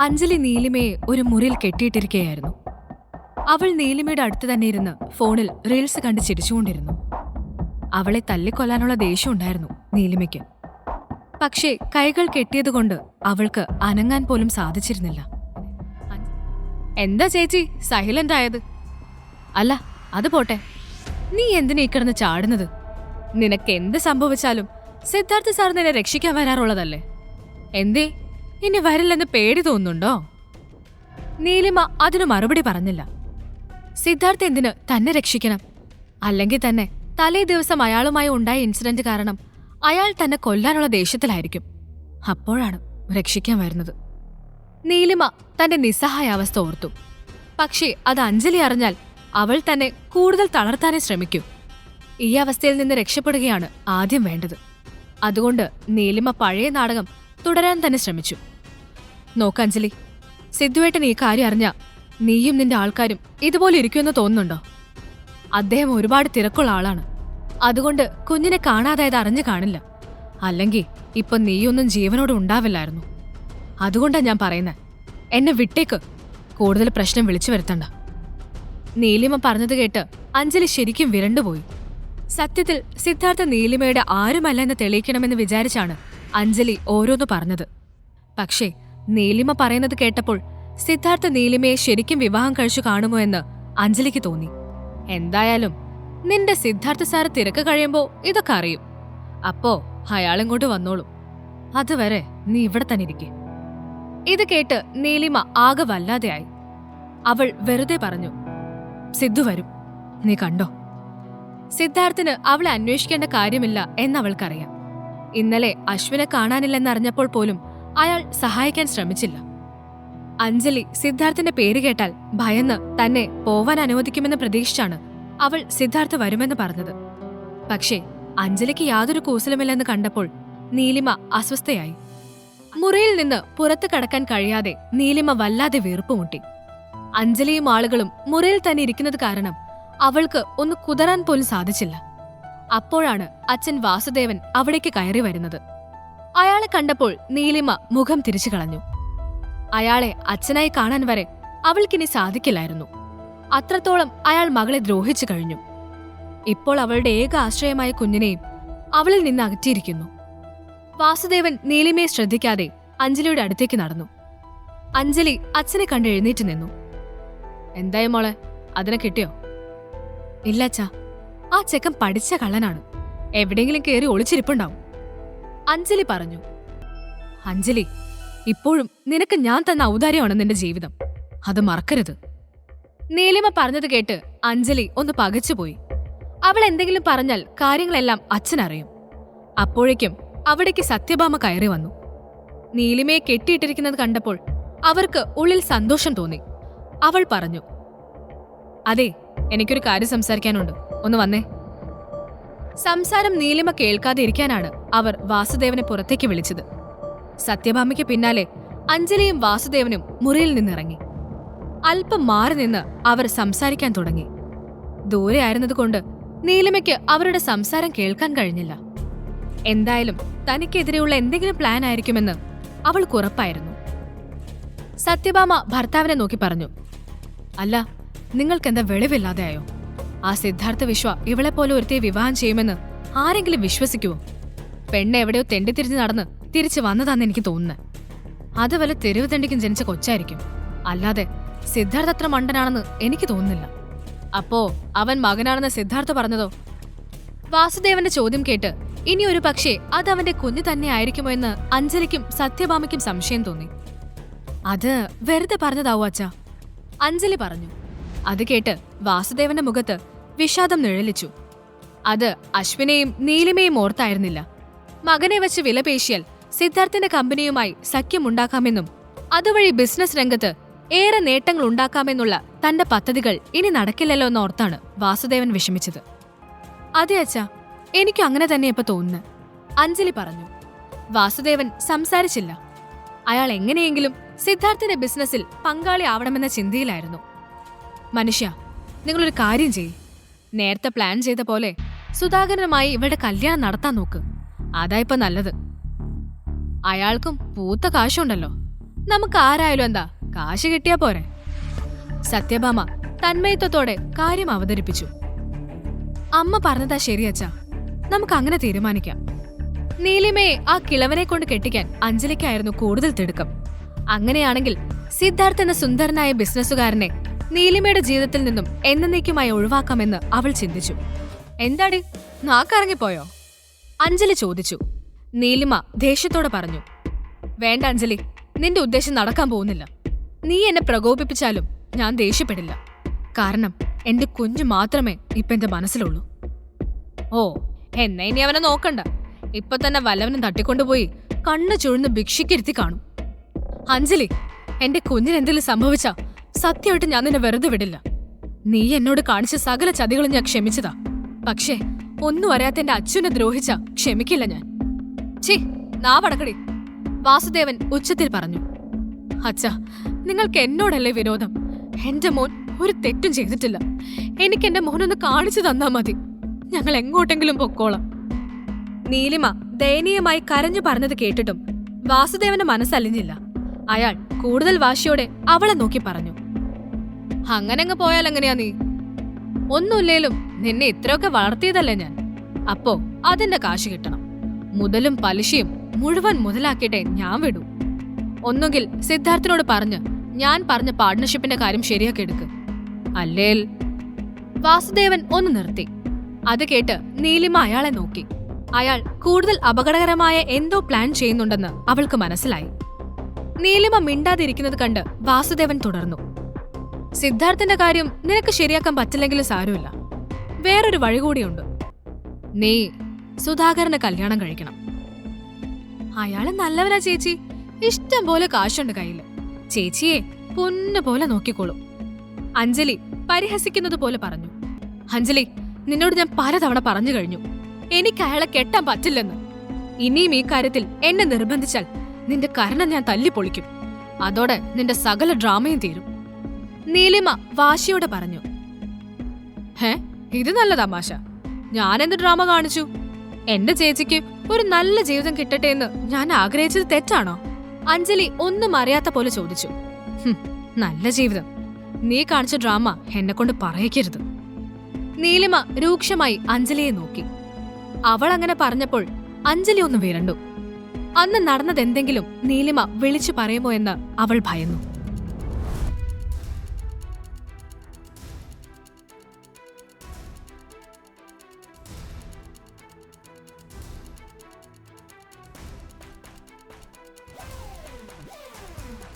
അഞ്ജലി നീലിമയെ ഒരു മുറിയിൽ കെട്ടിയിട്ടിരിക്കുകയായിരുന്നു. അവൾ നീലിമയുടെ അടുത്ത് തന്നെ ഇരുന്ന് ഫോണിൽ റീൽസ് കണ്ട് ചിരിച്ചുകൊണ്ടിരുന്നു. അവളെ തല്ലിക്കൊല്ലാനുള്ള ദേഷ്യമുണ്ടായിരുന്നു നീലിമയ്ക്ക്. പക്ഷേ കൈകൾ കെട്ടിയതുകൊണ്ട് അവൾക്ക് അനങ്ങാൻ പോലും സാധിച്ചിരുന്നില്ല. എന്താ ചേച്ചി സൈലന്റ് ആയത്? അല്ല അത് പോട്ടെ, നീ എന്തിനാ ഈ കിടന്ന് ചാടുന്നത്? നിനക്ക് എന്ത് സംഭവിച്ചാലും സിദ്ധാർത്ഥ സാർ നിന്നെ രക്ഷിക്കാൻ വരാറുള്ളതല്ലേ. എന്തേ ഇനി വരില്ലെന്ന് പേടി തോന്നുന്നുണ്ടോ? നീലിമ അതിനു മറുപടി പറഞ്ഞില്ല. സിദ്ധാർത്ഥ് എന്തിന് തന്നെ രക്ഷിക്കണം? അല്ലെങ്കിൽ തന്നെ തലേ ദിവസം അയാളുമായി ഉണ്ടായ ഇൻസിഡന്റ് കാരണം അയാൾ തന്നെ കൊല്ലാനുള്ള ദേഷ്യത്തിലായിരിക്കും. അപ്പോഴാണ് രക്ഷിക്കാൻ വരുന്നത്. നീലിമ തന്റെ നിസ്സഹായാവസ്ഥ ഓർത്തു. പക്ഷേ അത് അഞ്ജലി അറിഞ്ഞാൽ അവൾ തന്നെ കൂടുതൽ തളർത്താനേ ശ്രമിക്കൂ. ഈ അവസ്ഥയിൽ നിന്ന് രക്ഷപ്പെടുകയാണ് ആദ്യം വേണ്ടത്. അതുകൊണ്ട് നീലിമ പഴയ നാടകം തുടരാൻ തന്നെ ശ്രമിച്ചു. നോക്കഞ്ജലി, സിദ്ധുവേട്ടൻ ഈ കാര്യം അറിഞ്ഞ നീയും നിന്റെ ആൾക്കാരും ഇതുപോലെ ഇരിക്കുമെന്ന് തോന്നുന്നുണ്ടോ? അദ്ദേഹം ഒരുപാട് തിരക്കുള്ള ആളാണ്. അതുകൊണ്ട് കുഞ്ഞിനെ കാണാതായത് അറിഞ്ഞു കാണില്ല. അല്ലെങ്കിൽ ഇപ്പൊ നീയൊന്നും ജീവനോട് ഉണ്ടാവില്ലായിരുന്നു. അതുകൊണ്ടാ ഞാൻ പറയുന്നത്, എന്നെ വിട്ടേക്ക്, കൂടുതൽ പ്രശ്നം വിളിച്ചു വരുത്തണ്ട. നീലിമ പറഞ്ഞത് കേട്ട് അഞ്ജലി ശരിക്കും വിരണ്ടുപോയി. സത്യത്തിൽ സിദ്ധാർത്ഥ നീലിമയുടെ ആരുമല്ല എന്ന് തെളിയിക്കണമെന്ന് വിചാരിച്ചാണ് അഞ്ജലി ഓരോന്ന് പറഞ്ഞത്. പക്ഷേ നീലിമ പറയുന്നത് കേട്ടപ്പോൾ സിദ്ധാർത്ഥ നീലിമയെ ശരിക്കും വിവാഹം കഴിച്ചു കാണുമോ എന്ന് അഞ്ജലിക്ക് തോന്നി. എന്തായാലും നിന്റെ സിദ്ധാർത്ഥ സാറ് തിരക്ക് കഴിയുമ്പോ ഇതൊക്കെ അറിയും. അപ്പോ അയാളിങ്ങോട്ട് വന്നോളും. അതുവരെ നീ ഇവിടെ തന്നെ ഇരിക്കെ. ഇത് കേട്ട് നീലിമ ആകെ വല്ലാതെയായി. അവൾ വെറുതെ പറഞ്ഞു, സിദ്ധു വരും, നീ കണ്ടോ. സിദ്ധാർത്ഥിന് അവളെ അന്വേഷിക്കേണ്ട കാര്യമില്ല എന്നവൾക്കറിയാം. ഇന്നലെ അശ്വിനെ കാണാനില്ലെന്നറിഞ്ഞപ്പോൾ പോലും അയാൾ സഹായിക്കാൻ ശ്രമിച്ചില്ല. അഞ്ജലി സിദ്ധാർത്ഥിന്റെ പേര് കേട്ടാൽ ഭയന്ന് തന്നെ പോവാൻ അനുവദിക്കുമെന്ന് പ്രതീക്ഷിച്ചാണ് അവൾ സിദ്ധാർത്ഥ് വരുമെന്ന് പറഞ്ഞത്. പക്ഷേ അഞ്ജലിക്ക് യാതൊരു കൂസലുമില്ലെന്ന് കണ്ടപ്പോൾ നീലിമ അസ്വസ്ഥയായി. മുറിയിൽ നിന്ന് പുറത്തു കടക്കാൻ കഴിയാതെ നീലിമ വല്ലാതെ വീർപ്പുമുട്ടി. അഞ്ജലിയും ആളുകളും മുറിയിൽ തന്നെ ഇരിക്കുന്നത് കാരണം അവൾക്ക് ഒന്ന് കുതറാൻ പോലും സാധിച്ചില്ല. അപ്പോഴാണ് അച്ഛൻ വാസുദേവൻ അവിടേക്ക് കയറി വരുന്നത്. അയാളെ കണ്ടപ്പോൾ നീലിമ മുഖം തിരിച്ചു കളഞ്ഞു. അയാളെ അച്ഛനായി കാണാൻ വരെ അവൾക്കിനി സാധിക്കില്ലായിരുന്നു. അത്രത്തോളം അയാൾ മകളെ ദ്രോഹിച്ചു കഴിഞ്ഞു. ഇപ്പോൾ അവളുടെ ഏക ആശ്രയമായ കുഞ്ഞിനെയും അവളിൽ നിന്ന് അകറ്റിയിരിക്കുന്നു. വാസുദേവൻ നീലിമയെ ശ്രദ്ധിക്കാതെ അഞ്ജലിയുടെ അടുത്തേക്ക് നടന്നു. അഞ്ജലി അച്ഛനെ കണ്ട് എഴുന്നേറ്റ് നിന്നു. എന്തായി മോളെ, അതിനെ കിട്ടിയോ? ഇല്ല അച്ഛാ, ആ ചെക്കൻ പഠിച്ച കള്ളനാണ്. എവിടെയെങ്കിലും കയറി ഒളിച്ചിരിപ്പുണ്ടാവും, അഞ്ജലി പറഞ്ഞു. അഞ്ജലി, ഇപ്പോഴും നിനക്ക് ഞാൻ തന്ന ഔദാര്യമാണ് നിന്റെ ജീവിതം, അത് മറക്കരുത്. നീലിമ പറഞ്ഞത് കേട്ട് അഞ്ജലി ഒന്ന് പകച്ചുപോയി. അവൾ എന്തെങ്കിലും പറഞ്ഞാൽ കാര്യങ്ങളെല്ലാം അച്ഛനറിയും. അപ്പോഴേക്കും അവിടേക്ക് സത്യഭാമ കയറി വന്നു. നീലിമയെ കെട്ടിയിട്ടിരിക്കുന്നത് കണ്ടപ്പോൾ അവർക്ക് ഉള്ളിൽ സന്തോഷം തോന്നി. അവൾ പറഞ്ഞു, അതെ, എനിക്കൊരു കാര്യം സംസാരിക്കാനുണ്ട്, ഒന്ന് വന്നേ. സംസാരം നീലിമ കേൾക്കാതെ ഇരിക്കാനാണ് അവർ വാസുദേവനെ പുറത്തേക്ക് വിളിച്ചത്. സത്യഭാമയ്ക്ക് പിന്നാലെ അഞ്ജലിയും വാസുദേവനും മുറിയിൽ നിന്നിറങ്ങി. അല്പം മാറി നിന്ന് അവർ സംസാരിക്കാൻ തുടങ്ങി. ദൂരെ ആയിരുന്നതുകൊണ്ട് നീലിമയ്ക്ക് അവരുടെ സംസാരം കേൾക്കാൻ കഴിഞ്ഞില്ല. എന്തായാലും തനിക്കെതിരെയുള്ള എന്തെങ്കിലും പ്ലാൻ ആയിരിക്കുമെന്ന് അവൾക്കുറപ്പായിരുന്നു. സത്യഭാമ ഭർത്താവിനെ നോക്കി പറഞ്ഞു, അല്ല, നിങ്ങൾക്കെന്താ വെളിവില്ലാതെയായോ? ആ സിദ്ധാർത്ഥ വിശ്വ ഇവളെപ്പോലെ ഒരുത്തിയെ വിവാഹം ചെയ്യുമെന്ന് ആരെങ്കിലും വിശ്വസിക്കുവോ? പെണ്ണ് എവിടെയോ തെണ്ടിത്തിരിഞ്ഞ് നടന്ന് തിരിച്ചു വന്നതാന്ന് എനിക്ക് തോന്നുന്നത്. അത് വല്ല തെരുവ് തെണ്ടിക്കും ജനിച്ച കൊച്ചായിരിക്കും. അല്ലാതെ സിദ്ധാർത്ഥ അത്ര മണ്ടനാണെന്ന് എനിക്ക് തോന്നുന്നില്ല. അപ്പോ അവൻ മകനാണെന്ന് സിദ്ധാർത്ഥ പറഞ്ഞതോ? വാസുദേവന്റെ ചോദ്യം കേട്ട് ഇനി ഒരു പക്ഷേ അത് അവന്റെ കുഞ്ഞു തന്നെ ആയിരിക്കുമോ എന്ന് അഞ്ജലിക്കും സത്യഭാമയ്ക്കും സംശയം തോന്നി. അത് വെറുതെ പറഞ്ഞതാവൂ അച്ഛാ, അഞ്ജലി പറഞ്ഞു. അത് കേട്ട് വാസുദേവന്റെ മുഖത്ത് വിഷാദം നിഴലിച്ചു. അത് അശ്വിനെയും നീലിമയും ഓർത്തായിരുന്നില്ല. മകനെ വെച്ച് വിലപേശിയാൽ സിദ്ധാർത്ഥിന്റെ കമ്പനിയുമായി സഖ്യമുണ്ടാക്കാമെന്നും അതുവഴി ബിസിനസ് രംഗത്ത് ഏറെ നേട്ടങ്ങൾ ഉണ്ടാക്കാമെന്നുള്ള തന്റെ പദ്ധതികൾ ഇനി നടക്കില്ലല്ലോ എന്നോർത്താണ് വാസുദേവൻ വിഷമിച്ചത്. അതെ അച്ഛാ, എനിക്കും അങ്ങനെ തന്നെ ഇപ്പൊ തോന്നുന്നു, അഞ്ജലി പറഞ്ഞു. വാസുദേവൻ സംസാരിച്ചില്ല. അയാൾ എങ്ങനെയെങ്കിലും സിദ്ധാർത്ഥിന്റെ ബിസിനസ്സിൽ പങ്കാളി ആവണമെന്ന ചിന്തയിലായിരുന്നു. മനുഷ്യ, നിങ്ങളൊരു കാര്യം ചെയ്യ്. നേരത്തെ പ്ലാൻ ചെയ്ത പോലെ സുധാകരനുമായി ഇവരുടെ കല്യാണം നടത്താൻ നോക്ക്. അതായിപ്പോ നല്ലത്. അയാൾക്കും പൂത്ത കാശുണ്ടല്ലോ, നമുക്ക് ആരായാലും എന്താ, കാശ് കിട്ടിയാ പോരെ. സത്യഭാമ തന്മയത്വത്തോടെ കാര്യം അവതരിപ്പിച്ചു. അമ്മ പറഞ്ഞതാ ശരിയച്ചാ, നമുക്ക് അങ്ങനെ തീരുമാനിക്കാം. നീലിമയെ ആ കിളവനെ കൊണ്ട് കെട്ടിക്കാൻ അഞ്ജലിക്കായിരുന്നു കൂടുതൽ തിടുക്കം. അങ്ങനെയാണെങ്കിൽ സിദ്ധാർത്ഥ് എന്ന സുന്ദരനായ ബിസിനസ്സുകാരനെ നീലിമയുടെ ജീവിതത്തിൽ നിന്നും എന്നേക്കുമായി ഒഴിവാക്കാമെന്ന് അവൾ ചിന്തിച്ചു. എന്താടി, നാക്കിറങ്ങിപ്പോയോ? അഞ്ജലി ചോദിച്ചു. നീലിമ ദേഷ്യത്തോടെ പറഞ്ഞു, വേണ്ട അഞ്ജലി, നിന്റെ ഉദ്ദേശം നടക്കാൻ പോകുന്നില്ല. നീ എന്നെ പ്രകോപിപ്പിച്ചാലും ഞാൻ ദേഷ്യപ്പെടില്ല. കാരണം എന്റെ കുഞ്ഞു മാത്രമേ ഇപ്പൊ എന്റെ മനസ്സിലുള്ളൂ. ഓ, എന്നാ ഇനി അവനെ നോക്കണ്ട. ഇപ്പൊ തന്നെ വല്ലവനും തട്ടിക്കൊണ്ടുപോയി കണ്ണു ചുഴന്ന് ഭിക്ഷയ്ക്കിരുത്തി കാണും. അഞ്ജലി, എന്റെ കുഞ്ഞിനെന്തെങ്കിലും സംഭവിച്ചാ സത്യമായിട്ട് ഞാൻ നിന്നെ വെറുതെ വിടില്ല. നീ എന്നോട് കാണിച്ച സകല ചതികളും ഞാൻ ക്ഷമിച്ചതാ. പക്ഷേ ഒന്നും അറിയാത്ത എന്റെ അച്ഛനെ ദ്രോഹിച്ച ക്ഷമിക്കില്ല ഞാൻ. ഛീ, നാവടക്കടി, വാസുദേവൻ ഉച്ചത്തിൽ പറഞ്ഞു. അച്ഛാ, നിങ്ങൾക്ക് എന്നോടല്ലേ വിരോധം? എന്റെ മോൻ ഒരു തെറ്റും ചെയ്തിട്ടില്ല. എനിക്ക് എന്റെ മോനൊന്ന് കാണിച്ചു തന്നാ മതി. ഞങ്ങൾ എങ്ങോട്ടെങ്കിലും പൊക്കോളാം. നീലിമ ദയനീയമായി കരഞ്ഞു പറഞ്ഞത് കേട്ടിട്ടും വാസുദേവന്റെ മനസ്സലിഞ്ഞില്ല. അയാൾ കൂടുതൽ വാശിയോടെ അവളെ നോക്കി പറഞ്ഞു, അങ്ങനെങ്ങ് പോയാൽ എങ്ങനെയാ നീ? ഒന്നുമില്ലേലും നിന്നെ ഇത്രയൊക്കെ വളർത്തിയതല്ലേ ഞാൻ. അപ്പോ അതിന്റെ കാശ് കിട്ടണം. മുതലും പലിശയും മുഴുവൻ മുതലാക്കിയിട്ടേ ഞാൻ വിടൂ. ഒന്നുകിൽ സിദ്ധാർത്ഥിനോട് പറഞ്ഞ് ഞാൻ പറഞ്ഞ പാർട്ട്ണർഷിപ്പിന്റെ കാര്യം ശരിയാക്കി എടുക്ക്. അല്ലേൽ. വാസുദേവൻ ഒന്ന് നിർത്തി. അത് കേട്ട് നീലിമ അയാളെ നോക്കി. അയാൾ കൂടുതൽ അപകടകരമായ എന്തോ പ്ലാൻ ചെയ്യുന്നുണ്ടെന്ന് അവൾക്ക് മനസ്സിലായി. നീലിമ മിണ്ടാതിരിക്കുന്നത് കണ്ട് വാസുദേവൻ തുടർന്നു. സിദ്ധാർത്ഥിന്റെ കാര്യം നിനക്ക് ശരിയാക്കാൻ പറ്റില്ലെങ്കിലും സാരമില്ല. വേറൊരു വഴി കൂടിയുണ്ട്. നീ സുധാകരന് കല്യാണം കഴിക്കണം. അയാള് നല്ലവനാ ചേച്ചി. ഇഷ്ടം പോലെ കാശുണ്ട് കയ്യില്. ചേച്ചിയെ പൊന്നു പോലെ നോക്കിക്കോളും. അഞ്ജലി പരിഹസിക്കുന്നത് പോലെ പറഞ്ഞു. അഞ്ജലി, നിന്നോട് ഞാൻ പലതവണ പറഞ്ഞു കഴിഞ്ഞു, എനിക്ക് അയാളെ കെട്ടാൻ പറ്റില്ലെന്ന്. ഇനിയും ഈ കാര്യത്തിൽ എന്നെ നിർബന്ധിച്ചാൽ നിന്റെ കരണം ഞാൻ തല്ലിപ്പൊളിക്കും. അതോടെ നിന്റെ സകല ഡ്രാമയും തീരും. നീലിമ വാശിയോടെ പറഞ്ഞു. ഇത് നല്ല തമാശ. ഞാനെന്ത് ഡ്രാമ കാണിച്ചു? എന്റെ ചേച്ചിക്ക് ഒരു നല്ല ജീവിതം കിട്ടട്ടെ എന്ന് ഞാൻ ആഗ്രഹിച്ചത് തെറ്റാണോ? അഞ്ജലി ഒന്നും അറിയാത്ത പോലെ ചോദിച്ചു. നല്ല ജീവിതം? നീ കാണിച്ച ഡ്രാമ എന്നെ കൊണ്ട് പറയിക്കരുത്. നീലിമ രൂക്ഷമായി അഞ്ജലിയെ നോക്കി. അവൾ അങ്ങനെ പറഞ്ഞപ്പോൾ അഞ്ജലി ഒന്ന് വിരണ്ടു. അന്ന് നടന്നതെന്തെങ്കിലും നീലിമ വിളിച്ചു പറയുമോ എന്ന് അവൾ ഭയന്നു.